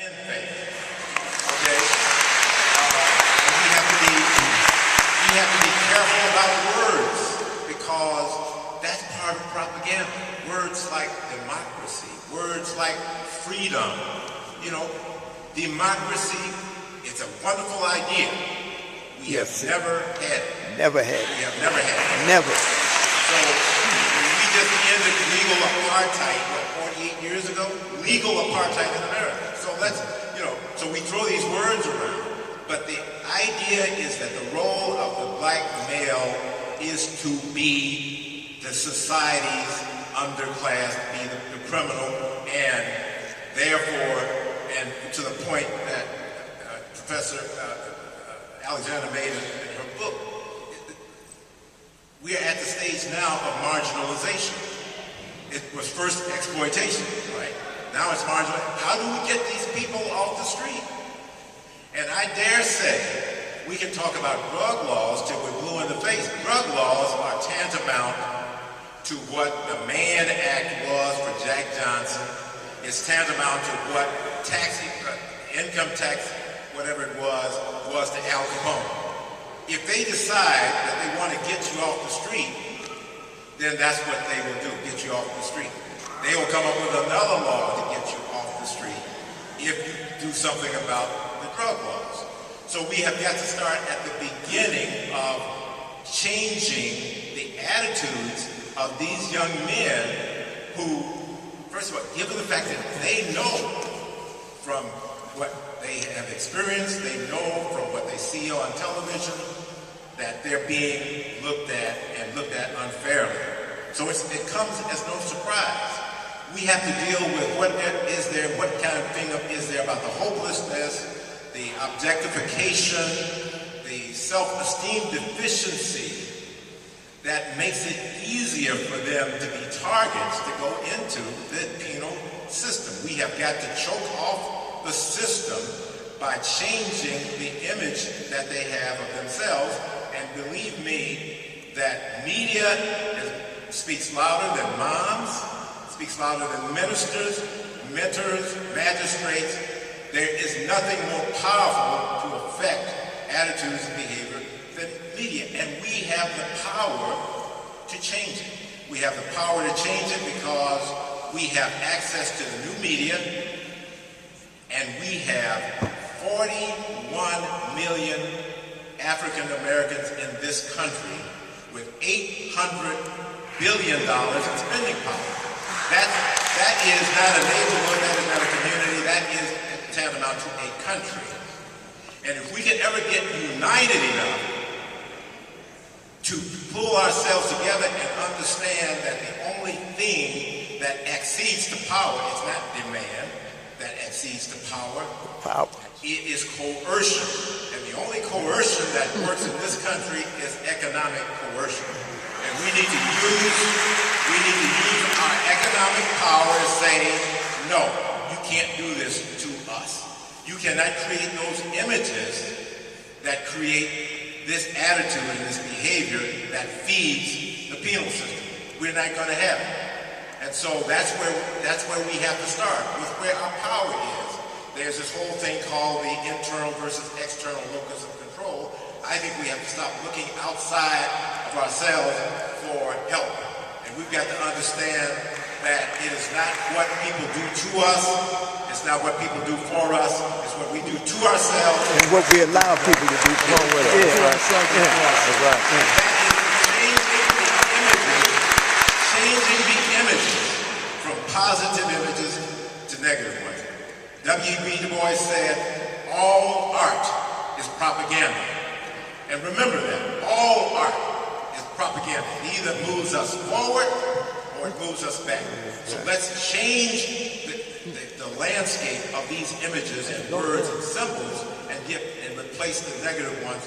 in faith. Okay? We have to be careful about words because that's part of propaganda. Words like democracy, words like freedom. You know, democracy, it's a wonderful idea. We have never had it. Never had it. We have never had it. Never. So we just ended legal apartheid, what, 48 years ago? Legal apartheid in America. So so we throw these words around. But the idea is that the role of the black male is to be the society's underclass, be the criminal, and therefore, and to the point that Professor Alexander made in her book, we are at the stage now of marginalization. It was first exploitation, right? Now it's marginal. How do we get these people off the street? And I dare say, we can talk about drug laws till we're blue in the face. Drug laws are tantamount to what the Mann Act was for Jack Johnson. It's tantamount to what income tax, whatever it was to Al Capone. If they decide that they want to get you off the street, then that's what they will do, get you off the street. They will come up with another law to get you off the street if you do something about the drug laws. So we have got to start at the beginning of changing the attitudes of these young men who, first of all, given the fact that they know from what they have experienced, they know from what they see on television, that they're being looked at and looked at unfairly. So it comes as no surprise. We have to deal with what kind of thing is there about the hopelessness, the objectification, the self-esteem deficiency that makes it easier for them to be targets to go into the penal system. We have got to choke off the system by changing the image that they have of themselves. And believe me, that media speaks louder than moms, speaks louder than ministers, mentors, magistrates. There is nothing more powerful to affect attitudes and behavior than media. And we have the power to change it. We have the power to change it because we have access to the new media, and we have 41 million African Americans in this country with $800 billion in spending power. That is not a neighborhood, that is not a community, that is tantamount to a country. And if we can ever get united enough to pull ourselves together and understand that the only thing that accedes to power is not demand, that accedes to power. It is coercion. And the only coercion that works in this country is economic coercion. And we need to use our economic power to say, no, you can't do this to us. You cannot create those images that create this attitude and this behavior that feeds the penal system. We're not going to have it. And so that's where we have to start, with where our power is. There's this whole thing called the internal versus external locus of control. I think we have to stop looking outside of ourselves for help. And we've got to understand that it is not what people do to us, it's not what people do for us, it's what we do to ourselves. And what we allow people to do for us. That is changing the images from positive images to negative ones. W.E.B. Du Bois said, all art is propaganda. And remember that, all art is propaganda. It either moves us forward or it moves us back. So let's change the landscape of these images and words and symbols and replace the negative ones